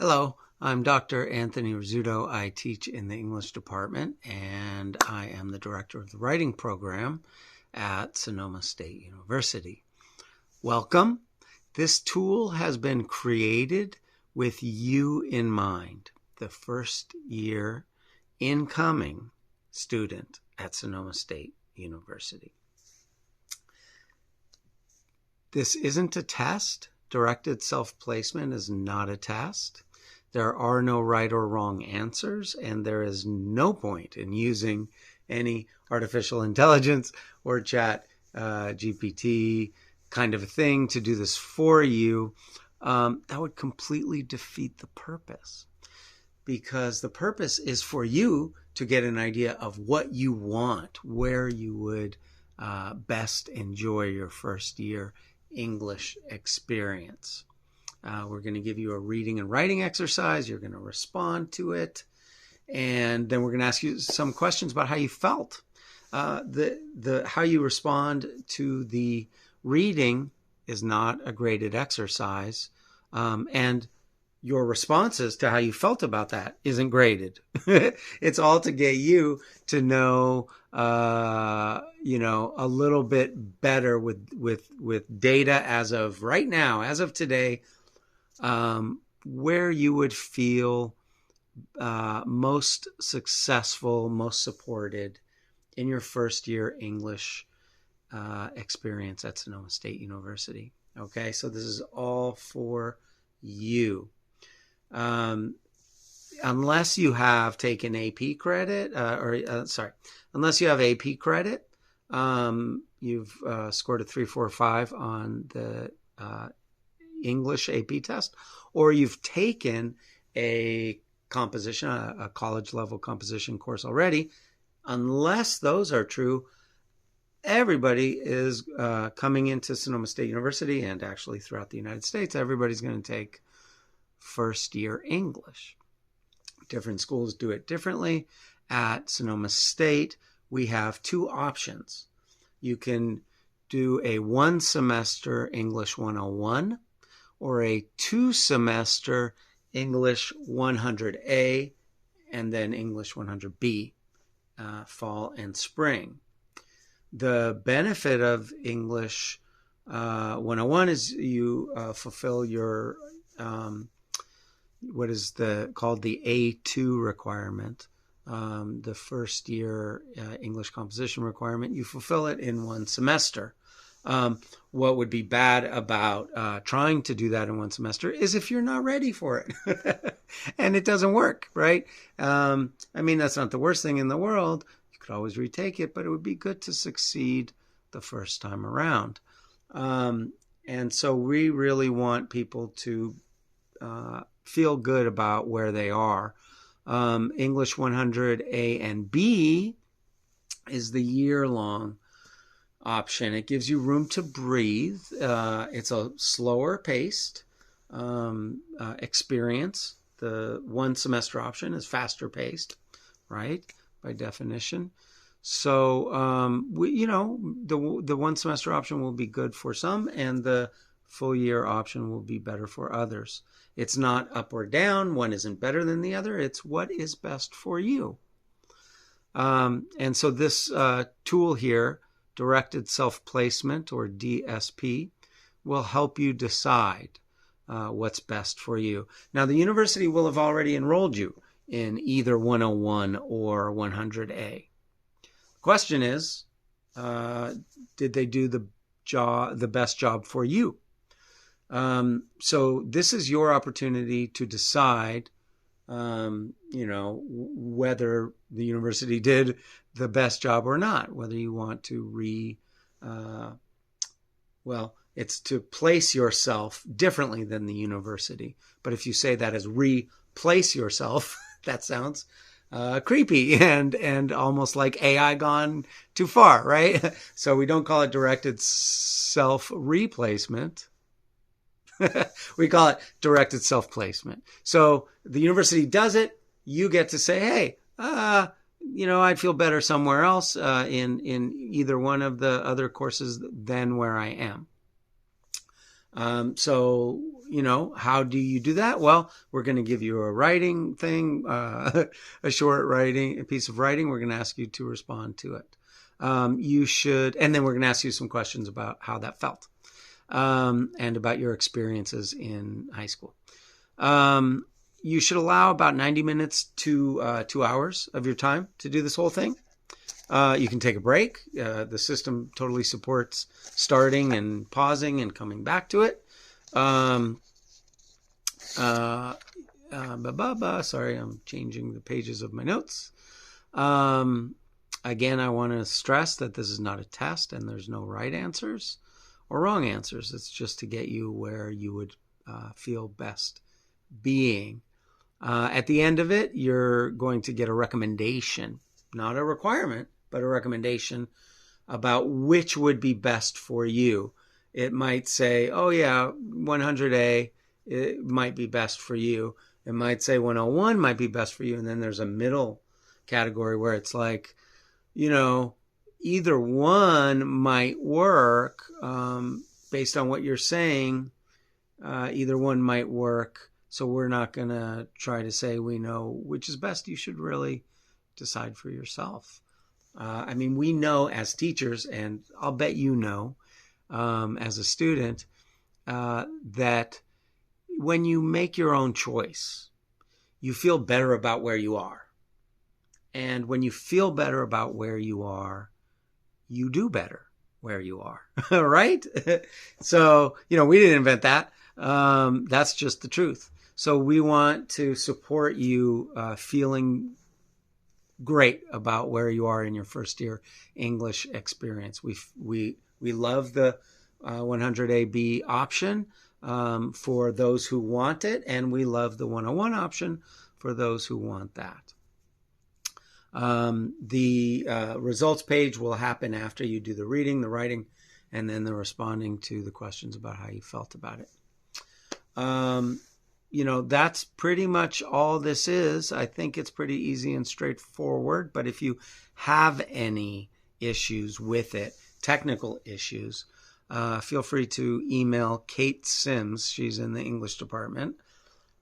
Hello, I'm Dr. Anthony Rizzuto. I teach in the English department, and I am the director of the writing program at Sonoma State University. Welcome. This tool has been created with you in mind, the first year incoming student at Sonoma State University. This isn't a test. Directed self-placement is not a test. There are no right or wrong answers, and there is no point in using any artificial intelligence or chat GPT kind of a thing to do this for you. That would completely defeat the purpose, because the purpose is for you to get an idea of what you want, where you would best enjoy your first year English experience. We're going to give you a reading and writing exercise. You're going to respond to it. And then we're going to ask you some questions about how you felt. How you respond to the reading is not a graded exercise. And your responses to how you felt about that isn't graded. It's all to get you to know, a little bit better with data as of right now, as of today, where you would feel most successful, most supported in your first year English experience at Sonoma State University. Okay, so this is all for you. Unless you have taken AP credit, unless you have AP credit, you've scored a 345 on the English AP test, or you've taken a composition, a college level composition course already. Unless those are true, everybody is coming into Sonoma State University, and actually throughout the United States, everybody's going to take first year English. Different schools do it differently. At Sonoma State, we have two options. You can do a 1 semester English 101 or a 2 semester English 100A and then English 100B, fall and spring. The benefit of English 101 is you fulfill your what is called the A2 requirement, the first year English composition requirement. You fulfill it in 1 semester. What would be bad about trying to do that in 1 semester is if you're not ready for it and it doesn't work, right? That's not the worst thing in the world. You could always retake it, but it would be good to succeed the first time around. And so we really want people to feel good about where they are. English 100A and B is the year-long option. It gives you room to breathe. It's a slower paced experience. The 1 semester option is faster paced, right? By definition. So, the 1 semester option will be good for some, and the full year option will be better for others. It's not up or down. One isn't better than the other. It's what is best for you. And so this tool here, Directed Self-Placement, or DSP, will help you decide what's best for you. Now, the university will have already enrolled you in either 101 or 100A. The question is, did they do the best job for you? So this is your opportunity to decide, whether the university did the best job or not, whether you want to it's to place yourself differently than the university. But if you say that as replace yourself, that sounds creepy and almost like AI gone too far, right? So we don't call it directed self-replacement. We call it directed self-placement. So the university does it. You get to say, hey, I'd feel better somewhere else in either one of the other courses than where I am. So how do you do that? Well, we're going to give you a writing thing, a piece of writing. We're going to ask you to respond to it. And then we're going to ask you some questions about how that felt, and about your experiences in high school. You should allow about 90 minutes to 2 hours of your time to do this whole thing. You can take a break. The system totally supports starting and pausing and coming back to it. Sorry, I'm changing the pages of my notes. Again, I want to stress that this is not a test and there's no right answers or wrong answers. It's just to get you where you would feel best being. At the end of it, you're going to get a recommendation, not a requirement, but a recommendation about which would be best for you. It might say, oh yeah, 100A, it might be best for you. It might say 101 might be best for you. And then there's a middle category where it's like, either one might work, based on what you're saying. Either one might work. So we're not going to try to say we know which is best. You should really decide for yourself. We know as teachers, and I'll bet as a student, that when you make your own choice, you feel better about where you are. And when you feel better about where you are, you do better where you are, right? So, we didn't invent that. That's just the truth. So we want to support you feeling great about where you are in your first year English experience. We love the 100AB option for those who want it, and we love the 101 option for those who want that. The results page will happen after you do the reading, the writing, and then the responding to the questions about how you felt about it. That's pretty much all this is. I think it's pretty easy and straightforward, but if you have any issues with it, technical issues, feel free to email Kate Sims. She's in the English department,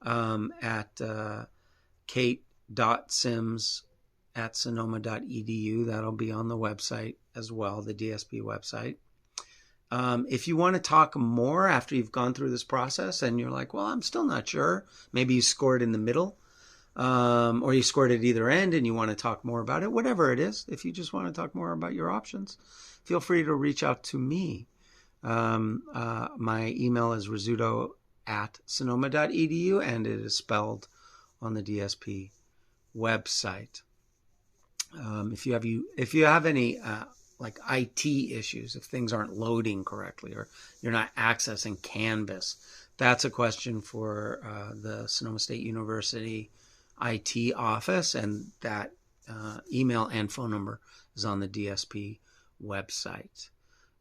at kate.sims@sonoma.edu. That'll be on the website as well, the DSP website. If you want to talk more after you've gone through this process and you're like, well, I'm still not sure. Maybe you scored in the middle, or you scored at either end and you want to talk more about it, whatever it is. If you just want to talk more about your options, feel free to reach out to me. My email is rizzuto@sonoma.edu, and it is spelled on the DSP website. If you have any like IT issues, if things aren't loading correctly or you're not accessing Canvas, that's a question for the Sonoma State University IT office, and that email and phone number is on the DSP website.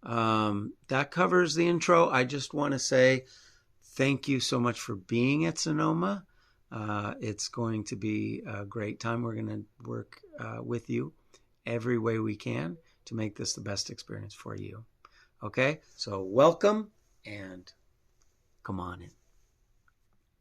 That covers the intro. I just want to say thank you so much for being at Sonoma. It's going to be a great time. We're going to work with you every way we can to make this the best experience for you. Okay, so welcome and come on in.